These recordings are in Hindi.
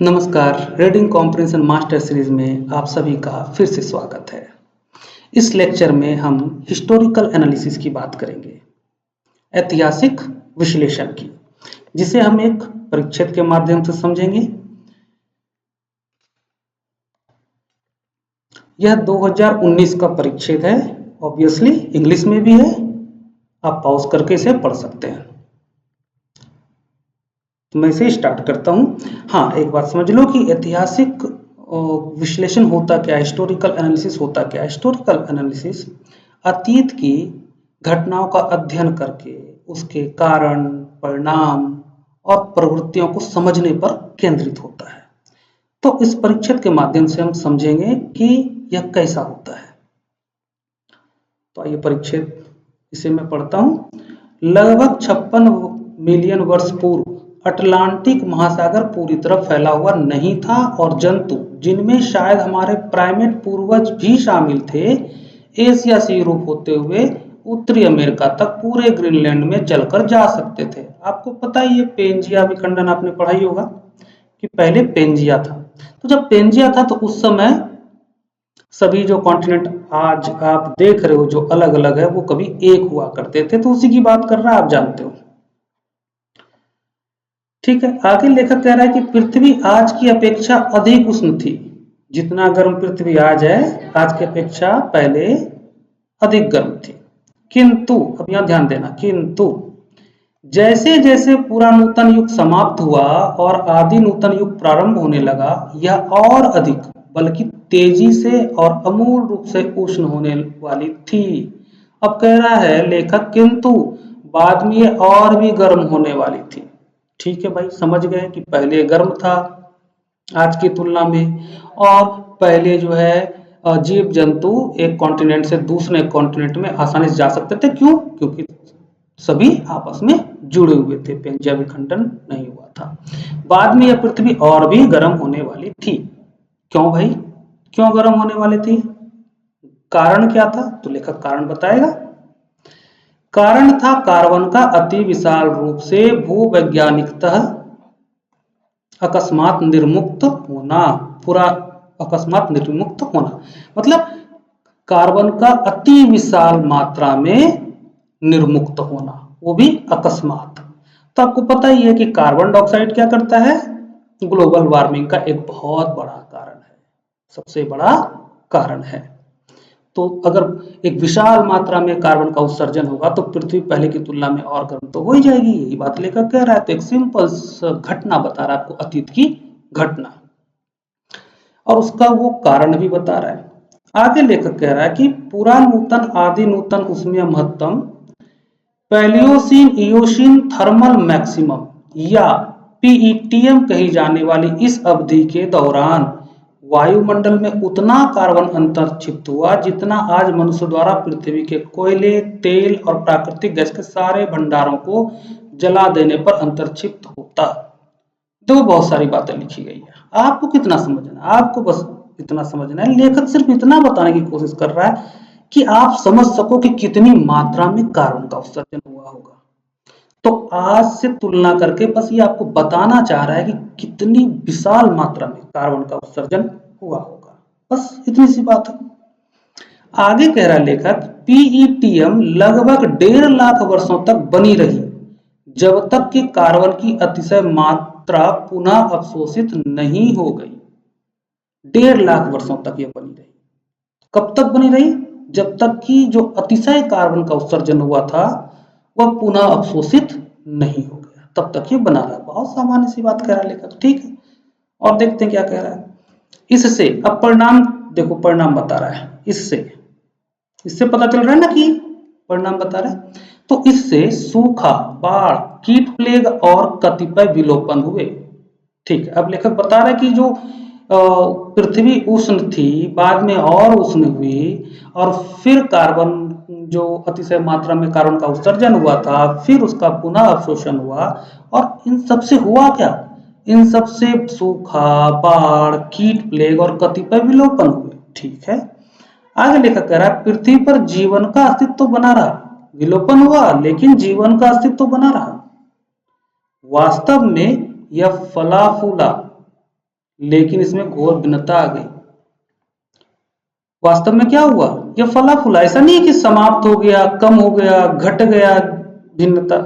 नमस्कार। रीडिंग कॉम्प्रिहेंशन मास्टर सीरीज में आप सभी का फिर से स्वागत है। इस लेक्चर में हम हिस्टोरिकल एनालिसिस की बात करेंगे, ऐतिहासिक विश्लेषण की, जिसे हम एक परिच्छेद के माध्यम से समझेंगे। यह 2019 का परिच्छेद है, ऑब्वियसली इंग्लिश में भी है, आप पॉज करके इसे पढ़ सकते हैं। तो मैं इसे स्टार्ट करता हूं। हाँ, एक बात समझ लो कि ऐतिहासिक विश्लेषण होता क्या है, हिस्टोरिकल एनालिसिस होता क्या है। हिस्टोरिकल एनालिसिस अतीत की घटनाओं का अध्ययन करके उसके कारण, परिणाम और प्रवृत्तियों को समझने पर केंद्रित होता है। तो इस परिच्छेद के माध्यम से हम समझेंगे कि यह कैसा होता है। तो आइए परिच्छेद, इसे मैं पढ़ता हूं। लगभग 56 मिलियन वर्ष पूर्व अटलांटिक महासागर पूरी तरह फैला हुआ नहीं था और जंतु, जिनमें शायद हमारे प्राइमेट पूर्वज भी शामिल थे, एशिया से यूरोप होते हुए उत्तरी अमेरिका तक पूरे ग्रीनलैंड में चलकर जा सकते थे। आपको पता ही है, पेंजिया विखंडन आपने पढ़ा ही होगा कि पहले पेंजिया था। तो जब पेंजिया था तो उस समय सभी जो कॉन्टिनेंट आज आप देख रहे हो जो अलग अलग है, वो कभी एक हुआ करते थे। तो उसी की बात कर रहा है, आप जानते हो। ठीक है, आगे लेखक कह रहा है कि पृथ्वी आज की अपेक्षा अधिक उष्ण थी। जितना गर्म पृथ्वी आज है, आज की अपेक्षा पहले अधिक गर्म थी। किंतु, अब यहां ध्यान देना, किंतु जैसे जैसे पूरा नूतन युग समाप्त हुआ और आदि नूतन युग प्रारंभ होने लगा, यह और अधिक, बल्कि तेजी से और अमूल रूप से उष्ण होने वाली थी। अब कह रहा है लेखक, किंतु बाद में ये और भी गर्म होने वाली थी। ठीक है भाई, समझ गए कि पहले गर्म था आज की तुलना में, और पहले जो है जीव जंतु एक कॉन्टिनेंट से दूसरे कॉन्टिनेंट में आसानी से जा सकते थे। क्यों? क्योंकि सभी आपस में जुड़े हुए थे, पेंजिया विखंडन नहीं हुआ था। बाद में यह पृथ्वी और भी गर्म होने वाली थी। क्यों भाई, क्यों गर्म होने वाली थी? कारण क्या था? तो लेखक कारण बताएगा। कारण था कार्बन का अति विशाल रूप से भूवैज्ञानिकतः अकस्मात निर्मुक्त होना। पूरा अकस्मात निर्मुक्त होना मतलब कार्बन का अति विशाल मात्रा में निर्मुक्त होना, वो भी अकस्मात। तो आपको पता ही है कि कार्बन डाइऑक्साइड क्या करता है? ग्लोबल वार्मिंग का एक बहुत बड़ा कारण है, सबसे बड़ा कारण है। तो अगर एक विशाल मात्रा में कार्बन का उत्सर्जन होगा तो पृथ्वी पहले की तुलना में और गर्म तो हो ही जाएगी। यही बात लेकर कह रहा है। तो एक सिंपल घटना बता रहा है आपको, अतीत की घटना, और उसका वो कारण भी बता रहा है। आगे लेखक कह रहा है कि पूरा नूतन, आदि नूतन, उसमें महत्तम, पैलियोसीन इयोसीन थर्मल मैक्सिमम या पीईटीएम कही जाने वाली इस अवधि के दौरान वायुमंडल में उतना कार्बन अंतर्क्षिप्त हुआ जितना आज मनुष्य द्वारा पृथ्वी के कोयले, तेल और प्राकृतिक गैस के सारे भंडारों को जला देने पर अंतर्क्षिप्त होता। तो बहुत सारी बातें लिखी गई है, आपको कितना समझना है? आपको बस इतना समझना है। लेखक सिर्फ इतना बताने की कोशिश कर रहा है कि आप समझ सको कि कितनी मात्रा में कार्बन का उत्सर्जन हुआ होगा। तो आज से तुलना करके बस ये आपको बताना चाह रहा है कि कितनी विशाल मात्रा में कार्बन का उत्सर्जन हुआ होगा, बस इतनी सी बात है। आगे कह रहा लेखक, पीईटीएम लगभग 1.5 लाख वर्षों तक बनी रही, जब तक कि कार्बन की अतिशय मात्रा पुनः अवशोषित नहीं हो गई। 1.5 लाख वर्षों तक यह बनी रही। कब तक बनी रही? जब तक कि जो अतिशय कार्बन का उत्सर्जन हुआ था वह पुनः अवशोषित नहीं हो गया, तब तक ये बना रहा। बहुत सामान्य सी बात कह रहा है लेखक। ठीक है, और देखते हैं क्या कह रहा है। इससे अब परिणाम देखो, परिणाम बता रहा है। इससे पता चल रहा है ना कि परिणाम बता रहा है। तो इससे सूखा, बाढ़, कीट प्लेग और कतिपय विलोपन हुए। ठीक है, अब लेखक बता रहा है कि जो पृथ्वी उष्ण थी, बाद में और उष्ण हुई, और फिर कार्बन जो अतिशय मात्रा में कार्बन का उत्सर्जन हुआ था, फिर उसका पुनः अवशोषण हुआ, और इन सब से हुआ क्या? इन सब से सूखा, बाढ़, कीट प्लेग और कतिपय विलोपन हुए। ठीक है, आगे लेखक कह रहा है, पृथ्वी पर जीवन का अस्तित्व बना रहा। विलोपन हुआ लेकिन जीवन का अस्तित्व बना रहा। वास्तव में यह फला फूला लेकिन इसमें घोर भिन्नता आ गई। वास्तव में क्या हुआ, ये फला फूला, ऐसा नहीं है कि समाप्त हो गया, कम हो गया, घट गया, भिन्नता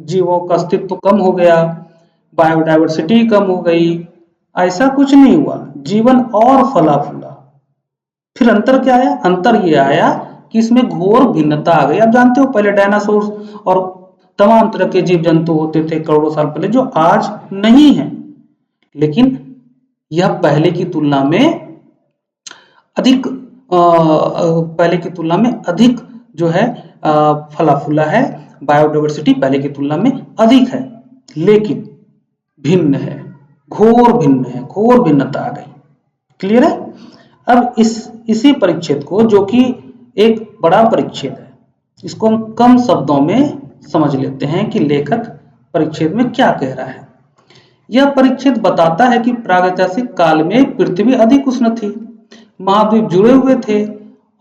जीवों का अस्तित्व कम हो गया, बायोडाइवर्सिटी कम हो गई, ऐसा कुछ नहीं हुआ। जीवन और फला फूला। फिर अंतर क्या आया, अंतर ये आया कि इसमें घोर भिन्नता आ गई। आप जानते हो पहले डायनासोर और तमाम तरह के जीव जंतु होते थे करोड़ों साल पहले, जो आज नहीं है, लेकिन यह पहले की तुलना में अधिक पहले की तुलना में अधिक जो है फला फूला है, बायोडाइवर्सिटी पहले की तुलना में अधिक है, लेकिन भिन्न है, घोर भिन्न है, घोर भिन्नता आ गई। क्लियर है। अब इसी परिच्छेद को, जो कि एक बड़ा परिच्छेद है, इसको हम कम शब्दों में समझ लेते हैं कि लेखक परिच्छेद में क्या कह रहा है। यह परिच्छेद बताता है कि प्रागैतिहासिक काल में पृथ्वी अधिक उष्ण थी, महाद्वीप जुड़े हुए थे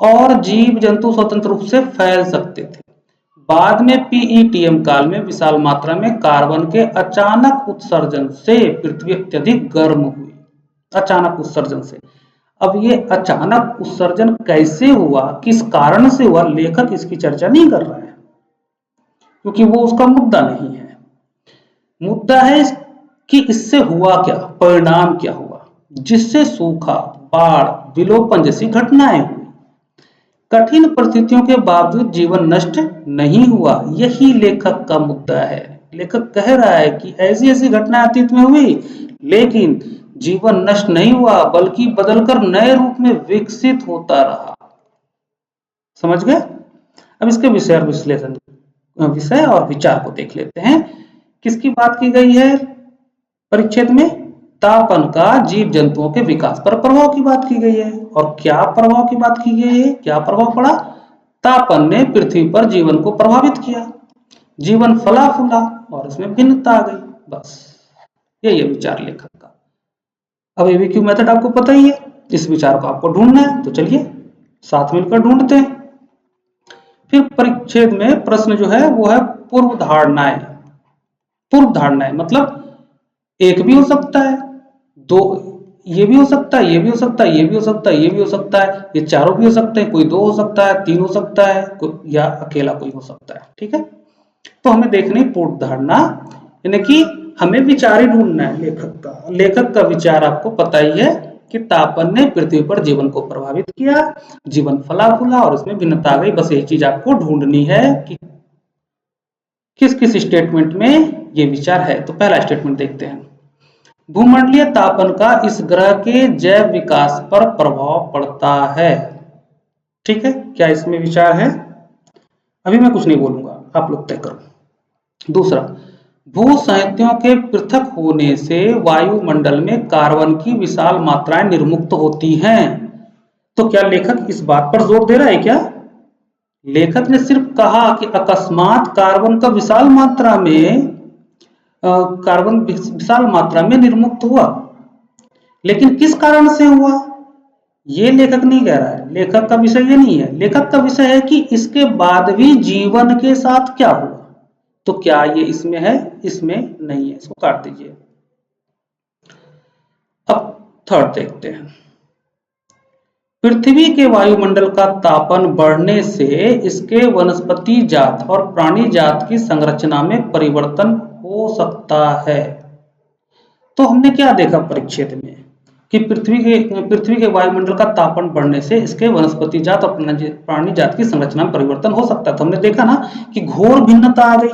और जीव जंतु स्वतंत्र रूप से फैल सकते थे। बाद में पीईटीएम काल में विशाल मात्रा में कार्बन के अचानक उत्सर्जन से पृथ्वी अत्यधिक गर्म हुई। अचानक उत्सर्जन से, अब ये अचानक उत्सर्जन कैसे हुआ, किस कारण से हुआ, लेखक इसकी चर्चा नहीं कर रहा है, क्योंकि वो उसका मुद्दा नहीं है। मुद्दा है कि इससे हुआ क्या, परिणाम क्या हुआ, जिससे सूखा, बाढ़, विलोपन जैसी घटनाएं हुई। कठिन परिस्थितियों के बावजूद जीवन नष्ट नहीं हुआ, यही लेखक का मुद्दा है। लेखक कह रहा है कि ऐसी ऐसी घटनाएं अतीत में हुई, लेकिन जीवन नष्ट नहीं हुआ, बल्कि बदलकर नए रूप में विकसित होता रहा। समझ गए। अब इसके विषय और विश्लेषण, विषय और विचार को देख लेते हैं। किसकी बात की गई है परिच्छेद में, तापन का जीव जंतुओं के विकास पर प्रभाव की बात की गई है। और क्या प्रभाव की बात की गई है, क्या प्रभाव पड़ा, तापन ने पृथ्वी पर जीवन को प्रभावित किया, जीवन फला फूला और इसमें भिन्नता आ गई। बस यही है विचार लेखक का। अब एबीक्यू मेथड आपको पता ही है, इस विचार को आपको ढूंढना है, तो चलिए साथ मिलकर ढूंढते हैं। फिर परिच्छेद में प्रश्न जो है वो है पूर्व धारणाएं। पूर्व धारणाएं मतलब एक भी हो सकता है, दो, ये भी हो सकता है, ये भी हो सकता है, ये भी हो सकता है, ये भी हो सकता है, ये चारों भी हो सकते हैं, कोई दो हो सकता है, तीन हो सकता है, या अकेला कोई हो सकता है। ठीक है, तो हमें देखनी पूर्व धारणा, यानी कि हमें विचार ही ढूंढना है लेखक का। लेखक का विचार आपको पता ही है कि तापन ने पृथ्वी पर जीवन को प्रभावित किया, जीवन फला फूला और इसमें भिन्नता आ गई। बस यही चीज आपको ढूंढनी है कि किस किस स्टेटमेंट में ये विचार है। तो पहला स्टेटमेंट देखते हैं, भूमंडलीय तापन का इस ग्रह के जैव विकास पर प्रभाव पड़ता है। ठीक है, क्या इसमें विचार है? अभी मैं कुछ नहीं बोलूंगा, आप लोग तय करो। दूसरा, भूसंयत्रियों के पृथक होने से वायुमंडल में कार्बन की विशाल मात्राएं निर्मुक्त होती हैं। तो क्या लेखक इस बात पर जोर दे रहा है क्या? लेखक ने सिर्फ कहा कि अकस्मात कार्बन का विशाल मात्रा में निर्मुक्त हुआ, लेकिन किस कारण से हुआ ये लेखक नहीं कह रहा है। लेखक का विषय ये नहीं है। लेखक का विषय है कि इसके बाद भी जीवन के साथ क्या हुआ। तो क्या ये इसमें है? इसमें नहीं है, इसको काट दीजिए। अब थर्ड देखते हैं, पृथ्वी के वायुमंडल का तापन बढ़ने से इसके वनस्पति जात और प्राणी जात की संरचना में परिवर्तन हो सकता है। तो हमने क्या देखा परिच्छेद में कि पृथ्वी के वायुमंडल का तापन बढ़ने से इसके वनस्पति जात और प्राणी जात की संरचना में परिवर्तन हो सकता है। तो हमने देखा ना कि घोर भिन्नता आ गई,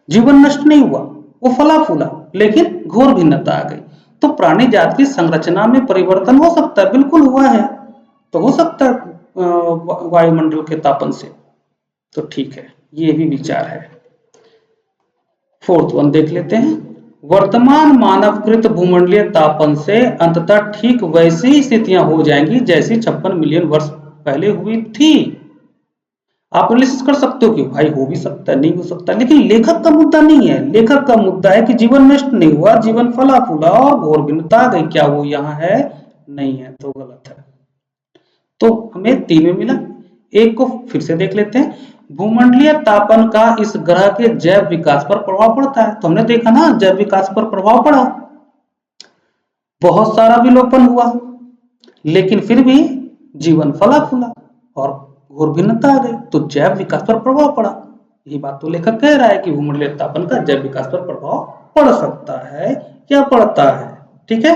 जीवन नष्ट नहीं हुआ, वो फला फूला, लेकिन घोर भिन्नता आ गई। तो प्राणी जात की संरचना में परिवर्तन हो सकता है, बिल्कुल हुआ है, तो हो सकता है वायुमंडल के तापन से। तो ठीक है, ये भी विचार है। फोर्थ वन देख लेते हैं, वर्तमान मानवकृत भूमंडलीय तापन से अंततः ठीक वैसी स्थितियां हो जाएंगी जैसी 56 मिलियन वर्ष पहले हुई थी। आप एनालिसिस कर सकते हो कि भाई हो भी सकता है, नहीं हो सकता, लेकिन लेखक का मुद्दा नहीं है। लेखक का मुद्दा है कि जीवन नष्ट नहीं हुआ, जीवन फला फूला और घोर भिन्नता आ गई। क्या वो यहाँ है? नहीं है, तो गलत है। तो हमें तीन में मिला। एक को फिर से देख लेते हैं, भूमंडलीय तापन का इस ग्रह के जैव विकास पर प्रभाव पड़ता है। तो हमने देखा ना, जैव विकास पर प्रभाव पड़ा। बहुत सारा विलोपन हुआ, लेकिन फिर भी जीवन फला फूला और घोर भिन्नता आ गई, तो जैव विकास पर प्रभाव पड़ा। यही बात तो लेखक कह रहा है कि भूमंडलीय तापन का जैव विकास पर प्रभाव पड़ सकता है या पड़ता है। ठीक है,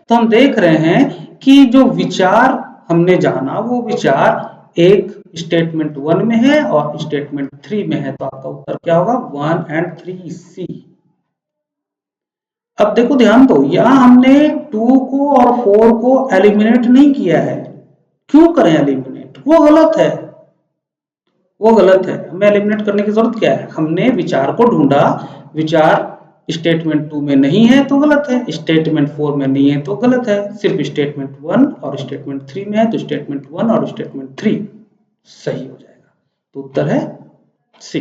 तो हम देख रहे हैं कि जो विचार हमने जाना वो विचार एक स्टेटमेंट 1 में है और स्टेटमेंट 3 में है, तो आपका उत्तर क्या होगा? 1 और 3 सी। अब देखो ध्यान दो, यहां हमने 2 को और 4 को एलिमिनेट नहीं किया है। क्यों करें एलिमिनेट? वो गलत है, वो गलत है। हमें एलिमिनेट करने की जरूरत क्या है? हमने विचार को ढूंढा, विचार स्टेटमेंट 2 में नहीं है तो गलत है, स्टेटमेंट 4 में नहीं है तो गलत है, सिर्फ स्टेटमेंट 1 और स्टेटमेंट 3 में है, तो स्टेटमेंट 1 और स्टेटमेंट 3 सही हो जाएगा। तो उत्तर है सी।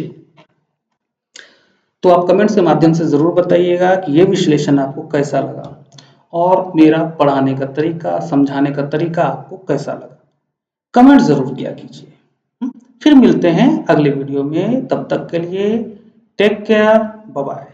तो आप कमेंट्स के माध्यम से जरूर बताइएगा कि ये विश्लेषण आपको कैसा लगा और मेरा पढ़ाने का तरीका, समझाने का तरीका आपको कैसा लगा। कमेंट जरूर किया कीजिए। फिर मिलते हैं अगले वीडियो में, तब तक के लिए टेक केयर, बाय बाय।